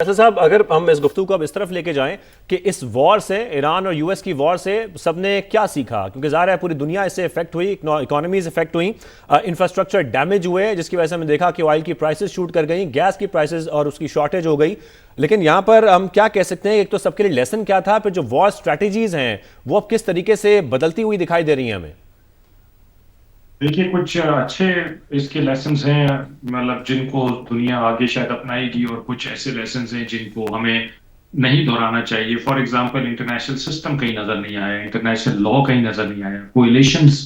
ایسا صاحب، اگر ہم اس گفتگو کو اب اس طرف لے کے جائیں کہ اس وار سے، ایران اور یو ایس کی وار سے سب نے کیا سیکھا، کیونکہ ظاہر ہے پوری دنیا اس سے افیکٹ ہوئی، اکانومیز افیکٹ ہوئیں، انفراسٹرکچر ڈیمیج ہوئے، جس کی وجہ سے ہم نے دیکھا کہ آئل کی پرائسز شوٹ کر گئیں، گیس کی پرائسز اور اس کی شارٹیج ہو گئی. لیکن یہاں پر ہم کیا کہہ سکتے ہیں، ایک تو سب کے لیے لیسن کیا تھا، پھر جو وار اسٹریٹجیز ہیں وہ اب کس طریقے سے بدلتی ہوئی دکھائی دے رہی ہیں ہمیں؟ دیکھیے کچھ اچھے اس کے لیسنز ہیں، مطلب جن کو دنیا آگے شاید اپنائے گی، اور کچھ ایسے لیسنز ہیں جن کو ہمیں نہیں دہرانا چاہیے. فار ایگزامپل انٹرنیشنل سسٹم کہیں نظر نہیں آیا، انٹرنیشنل لا کہیں نظر نہیں آیا، کوئلیشنز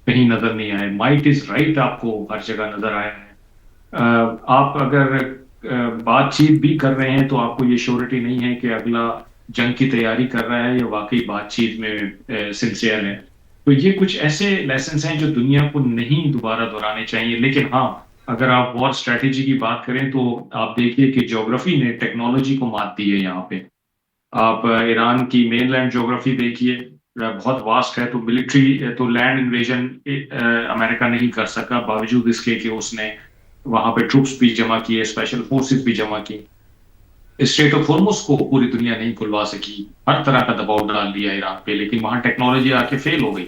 کہیں نظر نہیں آئے، مائٹ از رائٹ آپ کو ہر جگہ نظر آیا ہے. آپ اگر بات چیت بھی کر رہے ہیں تو آپ کو یہ شیورٹی نہیں ہے کہ اگلا جنگ کی تیاری کر رہا ہے یا واقعی بات چیت میں سنسیئر ہے. تو یہ کچھ ایسے لیسنز ہیں جو دنیا کو نہیں دوبارہ دہرانے چاہیے. لیکن ہاں، اگر آپ وار اسٹریٹجی کی بات کریں تو آپ دیکھیے کہ جغرافی نے ٹیکنالوجی کو مات دی ہے. یہاں پہ آپ ایران کی مین لینڈ جغرافی دیکھیے، بہت واسٹ ہے. تو ملٹری تو لینڈ انویژن امریکہ نہیں کر سکا، باوجود اس کے کہ اس نے وہاں پہ ٹروپس بھی جمع کیے، اسپیشل فورسز بھی جمع کی. اسٹریٹ آف ہارمز کو پوری دنیا نہیں کھلوا سکی، ہر طرح کا دباؤ ڈال دیا ایران پہ، لیکن وہاں ٹیکنالوجی آ کے فیل ہو گئی.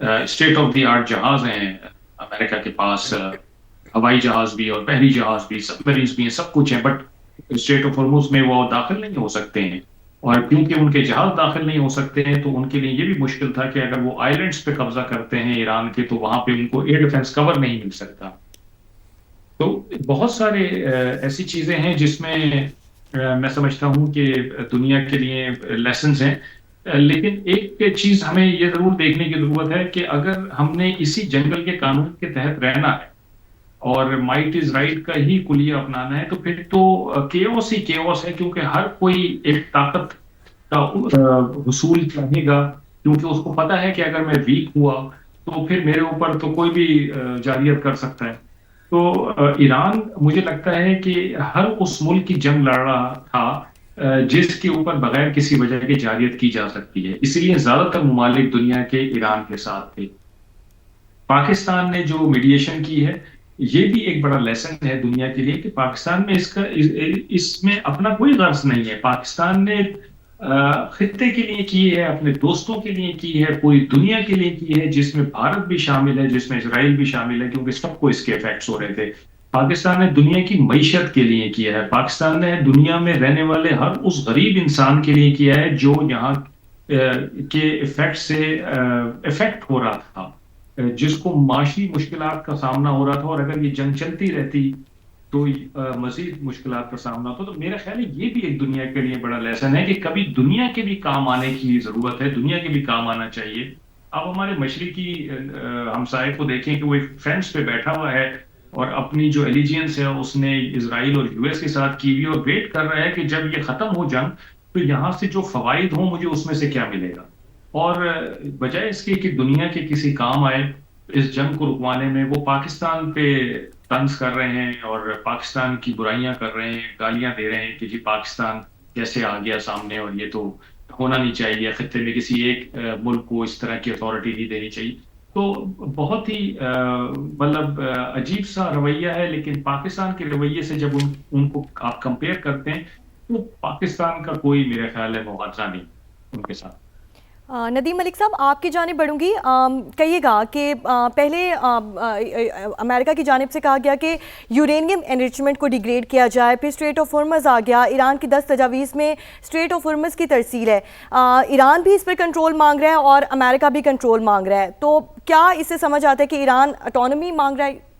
اسٹیٹ آف دی آرٹ جہاز ہیں امریکہ کے پاس، ہوائی جہاز بھی اور بحری جہاز بھی، سب مریض بھی ہیں، سب کچھ ہیں، بٹ اسٹریٹ آف ہارمز میں وہ داخل نہیں ہو سکتے ہیں. اور کیونکہ ان کے جہاز داخل نہیں ہو سکتے ہیں تو ان کے لیے یہ بھی مشکل تھا کہ اگر وہ آئیلینڈز پہ قبضہ کرتے ہیں ایران کے تو وہاں پہ ان کو ایئر ڈیفنس کور نہیں مل سکتا. تو بہت سارے ایسی چیزیں ہیں جس میں میں سمجھتا ہوں کہ دنیا کے لیے لیسنز ہیں. لیکن ایک چیز ہمیں یہ ضرور دیکھنے کی ضرورت ہے کہ اگر ہم نے اسی جنگل کے قانون کے تحت رہنا ہے اور مائٹ از رائٹ کا ہی کلیہ اپنانا ہے تو پھر تو کیوس ہی کیوس ہے، کیونکہ ہر کوئی ایک طاقت کا حصول چاہے گا، کیونکہ اس کو پتا ہے کہ اگر میں ویک ہوا تو پھر میرے اوپر تو کوئی بھی جارحیت کر سکتا ہے. تو ایران مجھے لگتا ہے کہ ہر اس ملک کی جنگ لڑ رہا تھا جس کے اوپر بغیر کسی وجہ کے جارحیت کی جا سکتی ہے. اسی لیے زیادہ تر ممالک دنیا کے ایران کے ساتھ تھے. پاکستان نے جو میڈیشن کی ہے یہ بھی ایک بڑا لیسن ہے دنیا کے لیے کہ پاکستان میں اس میں اپنا کوئی غرض نہیں ہے. پاکستان نے خطے کے لیے کی ہے، اپنے دوستوں کے لیے کی ہے، پوری دنیا کے لیے کی ہے، جس میں بھارت بھی شامل ہے، جس میں اسرائیل بھی شامل ہے، کیونکہ سب کو اس کے افیکٹس ہو رہے تھے. پاکستان نے دنیا کی معیشت کے لیے کیا ہے، پاکستان نے دنیا میں رہنے والے ہر اس غریب انسان کے لیے کیا ہے جو یہاں کے افیکٹ سے افیکٹ ہو رہا تھا، جس کو معاشی مشکلات کا سامنا ہو رہا تھا. اور اگر یہ جنگ چلتی رہتی تو مزید مشکلات کا سامنا ہوتا. تو میرا خیال ہے یہ بھی ایک دنیا کے لیے بڑا لیسن ہے کہ کبھی دنیا کے بھی کام آنے کی ضرورت ہے، دنیا کے بھی کام آنا چاہیے. آپ ہمارے مشرقی ہمسائے کو دیکھیں کہ وہ ایک فینس پہ بیٹھا ہوا ہے اور اپنی جو ایلیجینس ہے اس نے اسرائیل اور یو ایس کے ساتھ کی ہوئی، اور ویٹ کر رہا ہے کہ جب یہ ختم ہو جنگ تو یہاں سے جو فوائد ہوں مجھے اس میں سے کیا ملے گا. اور بجائے اس کے کہ دنیا کے کسی کام آئے اس جنگ کو رکوانے میں، وہ پاکستان پہ طنز کر رہے ہیں اور پاکستان کی برائیاں کر رہے ہیں، گالیاں دے رہے ہیں کہ جی پاکستان کیسے آ گیا سامنے، اور یہ تو ہونا نہیں چاہیے، خطے میں کسی ایک ملک کو اس طرح کی اتھارٹی نہیں دینی چاہیے. تو بہت ہی مطلب عجیب سا رویہ ہے. لیکن پاکستان کے رویے سے جب ان کو آپ کمپیئر کرتے ہیں تو پاکستان کا کوئی میرے خیال ہے موازنہ نہیں ان کے ساتھ. ندیم ملک صاحب، آپ کی جانب بڑھوں گی. کہیے گا کہ پہلے امریکہ کی جانب سے کہا گیا کہ یورینیم انریچمنٹ کو ڈیگریڈ کیا جائے، پھر اسٹریٹ آف ہارمز آ گیا، ایران کی 10 تجاویز میں اسٹریٹ آف ہارمز کی ترسیل ہے. ایران بھی اس پر کنٹرول مانگ رہا ہے اور امریکہ بھی کنٹرول مانگ رہا ہے. تو کیا اس سے سمجھ آتا ہے کہ ایران اٹانومی مانگ رہا ہے؟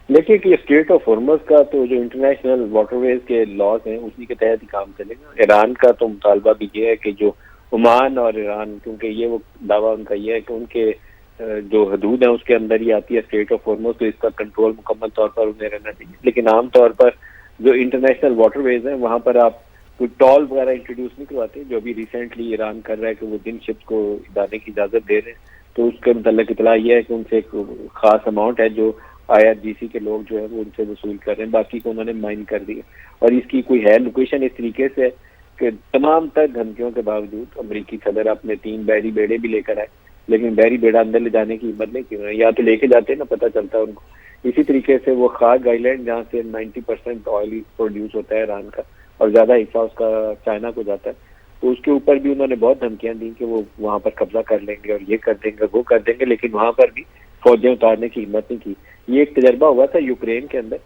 دیکھیے کہ اسٹریٹ آف ہارمز کا تو جو انٹرنیشنل واٹر ویز کے لاز ہیں اسی کے تحت ہی کام چلے گا. ایران کا تو مطالبہ بھی یہ ہے کہ جو عمان اور ایران، کیونکہ یہ وہ دعویٰ ان کا یہ ہے کہ ان کے جو حدود ہیں اس کے اندر ہی آتی ہے اسٹریٹ آف ہارمز، تو اس کا کنٹرول مکمل طور پر انہیں رہنا چاہیے. لیکن عام طور پر جو انٹرنیشنل واٹر ویز ہیں وہاں پر آپ کوئی ٹال وغیرہ انٹروڈیوس نہیں کرواتے. جو ابھی ریسنٹلی ایران کر رہا ہے کہ وہ جن شپس کو جانے کی اجازت دے رہے ہیں تو اس کے متعلق اطلاع یہ ہے کہ ان سے ایک خاص اماؤنٹ ہے جو آئی آر جی سی کے لوگ جو ہے وہ ان سے وصول کر رہے ہیں، باقی کو انہوں نے مائن کر دیا. اور اس کی کوئی ہے لوکیشن اس طریقے سے کہ تمام تر دھمکیوں کے باوجود امریکی صدر اپنے 3 بحری بیڑے بھی لے کر آئے، لیکن بحری بیڑا اندر لے جانے کی ہمت نہیں کی. یا تو لے کے جاتے نا، پتہ چلتا ان کو اسی طریقے سے وہ خاگ آئی لینڈ جہاں سے 90% آئل پروڈیوس ہوتا ہے ایران کا اور زیادہ حصہ اس کا چائنا کو جاتا ہے، تو اس کے اوپر بھی انہوں نے بہت دھمکیاں دی کہ وہ وہاں پر قبضہ کر لیں گے اور یہ کر دیں گے وہ کر دیں گے، لیکن وہاں پر بھی فوجیں اتارنے کی ہمت نہیں کی. یہ ایک تجربہ ہوا تھا یوکرین کے اندر،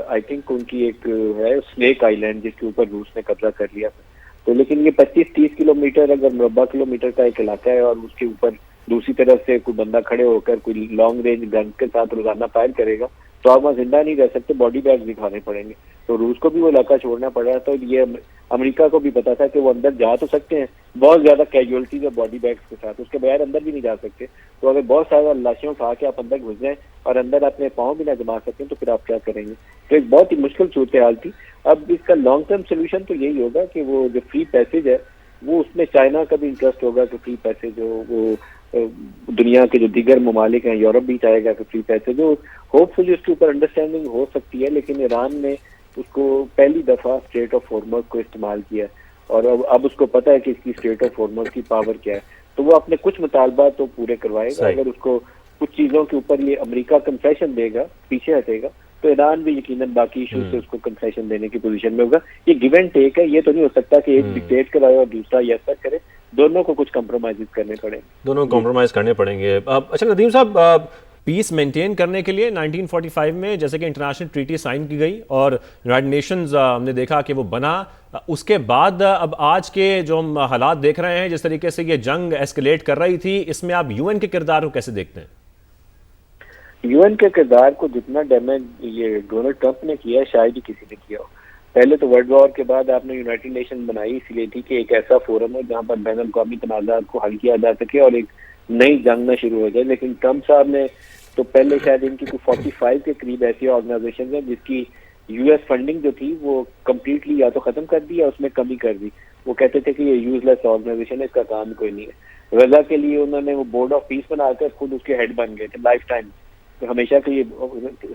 آئی تھنک ان کی ایک ہے سنیک آئی لینڈ جس کے اوپر روس نے قبضہ کر لیا تھا. تو لیکن یہ 25-30 کلومیٹر اگر مربع کلومیٹر کا ایک علاقہ ہے اور اس کے اوپر دوسری طرف سے کوئی بندہ کھڑے ہو کر کوئی لانگ رینج گن کے ساتھ روزانہ فائر کرے گا تو آپ وہاں زندہ نہیں رہ سکتے، باڈی بیگ بھی کھانے پڑیں گے. تو روس کو بھی وہ علاقہ چھوڑنا پڑ رہا تھا، اور یہ امریکہ کو بھی پتا تھا کہ وہ اندر جا تو سکتے ہیں، بہت زیادہ کیجولٹیز ہے باڈی بیگس کے ساتھ، اس کے بغیر اندر بھی نہیں جا سکتے. تو اگر بہت سارا لاشیں اٹھا کے آپ اندر گھس جائیں اور اندر اپنے پاؤں بھی نہ جما سکیں تو پھر آپ کیا کریں گے؟ تو ایک بہت ہی مشکل صورتحال تھی. اب اس کا لانگ ٹرم سولوشن تو یہی ہوگا کہ وہ جو فری پیسج ہے وہ اس میں چائنا کا بھی انٹرسٹ ہوگا کہ فری پیسج ہو، وہ دنیا کے جو دیگر ممالک ہیں یورپ بھی چاہے گا کہ فری پیسج ہو. ہوپ فلی اس کے اوپر انڈرسٹینڈنگ ہو سکتی ہے، لیکن ایران نے اس کو پہلی دفعہ اسٹریٹ آف ہارمز کو استعمال کیا اور اب اس کو پتا ہے کہ اس کی اسٹریٹ آف ہارمز کی پاور کیا ہے، تو وہ اپنے کچھ مطالبات تو پورے کروائے گا. اگر اس کو کچھ چیزوں کے اوپر یہ امریکہ کنسیشن دے گا، پیچھے ہٹے گا، تو ایران بھی یقیناً باقی ایشوز سے اس کو کنسیشن دینے کی پوزیشن میں ہوگا. یہ گیو اینڈ ٹیک ہے، یہ تو نہیں ہو سکتا کہ ایک ڈکٹیٹ کرائے اور دوسرا یس سر کرے، دونوں کو کچھ کمپرومائز کرنے پڑیں گے. دونوں کمپرومائز کرنے پڑیں گے. اچھا ندیم صاحب، پیس مینٹین کرنے کے لیے 1945 میں جیسے کہ انٹرنیشنل ٹریٹی سائن کی گئی اور یونائٹڈ نیشنز ہم نے دیکھا کہ وہ بنا، اس کے بعد اب آج کے جو ہم حالات دیکھ رہے ہیں جس طریقے سے یہ جنگ ایسکلیٹ کر رہی تھی، اس میں آپ یو این کے کردار کو کیسے دیکھتے ہیں؟ یو این کے کردار کو جتنا ڈیمیج یہ ڈونلڈ ٹرمپ نے کیا شاید ہی کسی نے کیا ہو. پہلے تو ورلڈ وار کے بعد آپ نے یونائٹڈ نیشن بنائی اس لیے تھی کہ ایک ایسا فورم ہے جہاں پر بین الاقوامی تنازعات کو حل کیا جا سکے اور ایک نئی جنگ نہ شروع ہو جائے. لیکن ٹرمپ صاحب نے تو پہلے شاید ان کی 45 کے قریب ایسی آرگنائزیشن ہیں جس کی یو ایس فنڈنگ جو تھی وہ کمپلیٹلی یا تو ختم کر دی یا اس میں کمی کر دی. وہ کہتے تھے کہ یہ یوز لیس آرگنائزیشن ہے، اس کا کام کوئی نہیں ہے. غزہ کے لیے انہوں نے وہ بورڈ آف پیس بنا کر خود اس کے ہیڈ بن گئے تھے لائف ٹائم، تو ہمیشہ کے لیے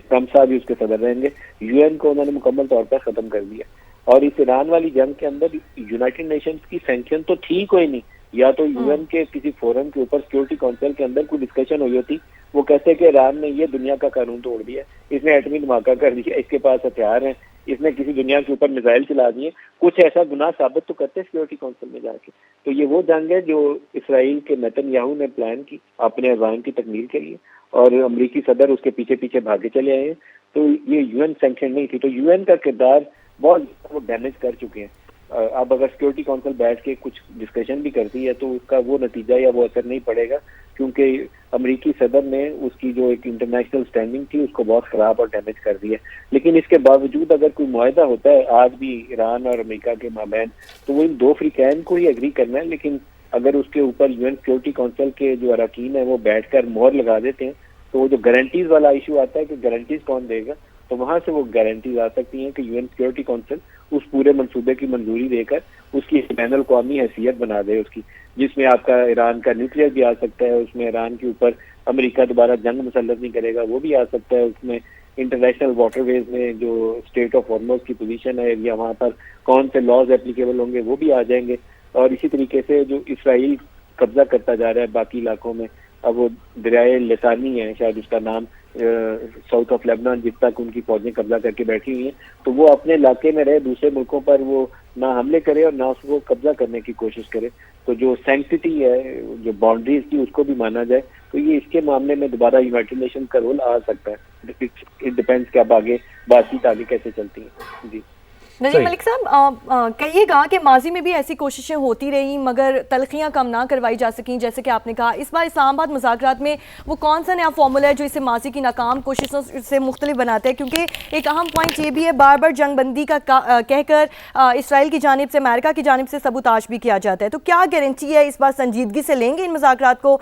ٹرمپ صاحب ہی اس کے صدر رہیں گے. یو این کو انہوں نے مکمل طور پر ختم کر دیا. اور اس ایران والی جنگ کے اندر یونائٹڈ نیشنز کی سینکشن تو تھی کوئی نہیں، یا تو یو این کے کسی فورم کے اوپر سیکورٹی کونسل کے اندر کوئی ڈسکشن ہوئی ہوتی. وہ کہتے کہ ایران نے یہ دنیا کا قانون توڑ دیا، اس نے ایٹمی دھماکہ کر دیا، اس کے پاس ہتھیار ہیں، اس نے کسی دنیا کے اوپر میزائل چلا دیے، کچھ ایسا گناہ ثابت تو کرتے سیکورٹی کونسل میں جا کے. تو یہ وہ جنگ ہے جو اسرائیل کے نیتن یاہو نے پلان کی اپنے عزائم کی تکمیل کے لیے، اور امریکی صدر اس کے پیچھے پیچھے بھاگے چلے آئے ہیں. تو یہ یو این سینکشن نہیں تھی. تو یو این کا کردار بہت وہ ڈیمیج کر چکے ہیں. اب اگر سیکورٹی کونسل بیٹھ کے کچھ ڈسکشن بھی کرتی ہے تو اس کا وہ نتیجہ یا وہ اثر نہیں پڑے گا، کیونکہ امریکی صدر نے اس کی جو ایک انٹرنیشنل سٹینڈنگ تھی اس کو بہت خراب اور ڈیمیج کر دیا. لیکن اس کے باوجود اگر کوئی معاہدہ ہوتا ہے آج بھی ایران اور امریکہ کے مابین تو وہ ان دو فریقین کو ہی ایگری کرنا ہے. لیکن اگر اس کے اوپر یو این سیکورٹی کونسل کے جو اراکین ہیں وہ بیٹھ کر مہر لگا دیتے ہیں تو وہ جو گارنٹیز والا ایشو آتا ہے کہ گارنٹیز کون دے گا، تو وہاں سے وہ گارنٹیز آ سکتی ہیں کہ یو این سیکورٹی کونسل اس پورے منصوبے کی منظوری دے کر اس کی بین الاقوامی حیثیت بنا دے اس کی، جس میں آپ کا ایران کا نیوکلیئر بھی آ سکتا ہے، اس میں ایران کے اوپر امریکہ دوبارہ جنگ مسلط نہیں کرے گا وہ بھی آ سکتا ہے، اس میں انٹرنیشنل واٹر ویز میں جو اسٹیٹ آف ہارمز کی پوزیشن ہے یا وہاں پر کون سے لاز اپلیکیبل ہوں گے وہ بھی آ جائیں گے. اور اسی طریقے سے جو اسرائیل قبضہ کرتا جا رہا ہے باقی علاقوں میں، اب وہ دریائے لسانی ہے شاید اس کا نام، ساؤتھ آف لیبنان جس تک ان کی فوجیں قبضہ کر کے بیٹھی ہوئی ہیں، تو وہ اپنے علاقے میں رہے، دوسرے ملکوں پر وہ نہ حملے کرے اور نہ اس کو قبضہ کرنے کی کوشش کرے. تو جو سینکٹی ہے، جو باؤنڈریز کی، اس کو بھی مانا جائے. تو یہ اس کے معاملے میں دوبارہ یونائٹڈ نیشن کا رول آ سکتا ہے. اٹ ڈیپینڈس کہ اب آگے بات چیت آگے کیسے چلتی ہیں. جی ندیم ملک صاحب، کہیے گا کہ ماضی میں بھی ایسی کوششیں ہوتی رہیں مگر تلخیاں کم نہ کروائی جا سکیں، جیسے کہ آپ نے کہا اس بار اسلام آباد مذاکرات میں وہ کون سا نیا فارمولا ہے جو اسے ماضی کی ناکام کوششوں سے مختلف بناتا ہے؟ کیونکہ ایک اہم پوائنٹ یہ بھی ہے، بار بار جنگ بندی کا کہہ کر اسرائیل کی جانب سے، امریکہ کی جانب سے سبوتاژ بھی کیا جاتا ہے. تو کیا گارنٹی ہے اس بار سنجیدگی سے لیں گے ان مذاکرات کو؟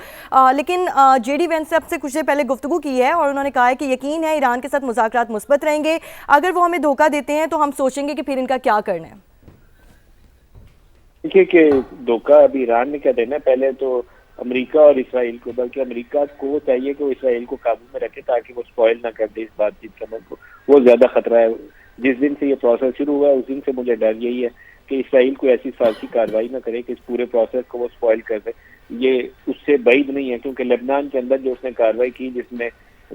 لیکن جے ڈی وینس سے اب سے کچھ دیر پہلے گفتگو کی ہے اور انہوں نے کہا ہے کہ یقین ہے ایران کے ساتھ مذاکرات مثبت رہیں گے، اگر وہ ہمیں دھوکہ دیتے ہیں تو ہم سوچیں گے کہ پھر ان کا کیا کرنا ہے. دیکھیے کہ دھوکہ ابھی ایران نے کیا دینا ہے، پہلے تو امریکہ اور اسرائیل کو، بلکہ امریکہ کو چاہیے کہ وہ اسرائیل کو قابو میں رکھے تاکہ وہ اسپوائل نہ کر دے اس بات چیت کا. کو وہ زیادہ خطرہ ہے. جس دن سے یہ پروسیس شروع ہوا ہے اس دن سے مجھے ڈر یہی ہے کہ اسرائیل کو ایسی سازشی کارروائی نہ کرے کہ اس پورے پروسیس کو وہ اسپوائل کر دے. یہ اس سے بعید نہیں ہے، کیونکہ لبنان کے اندر جو اس نے کارروائی کی جس میں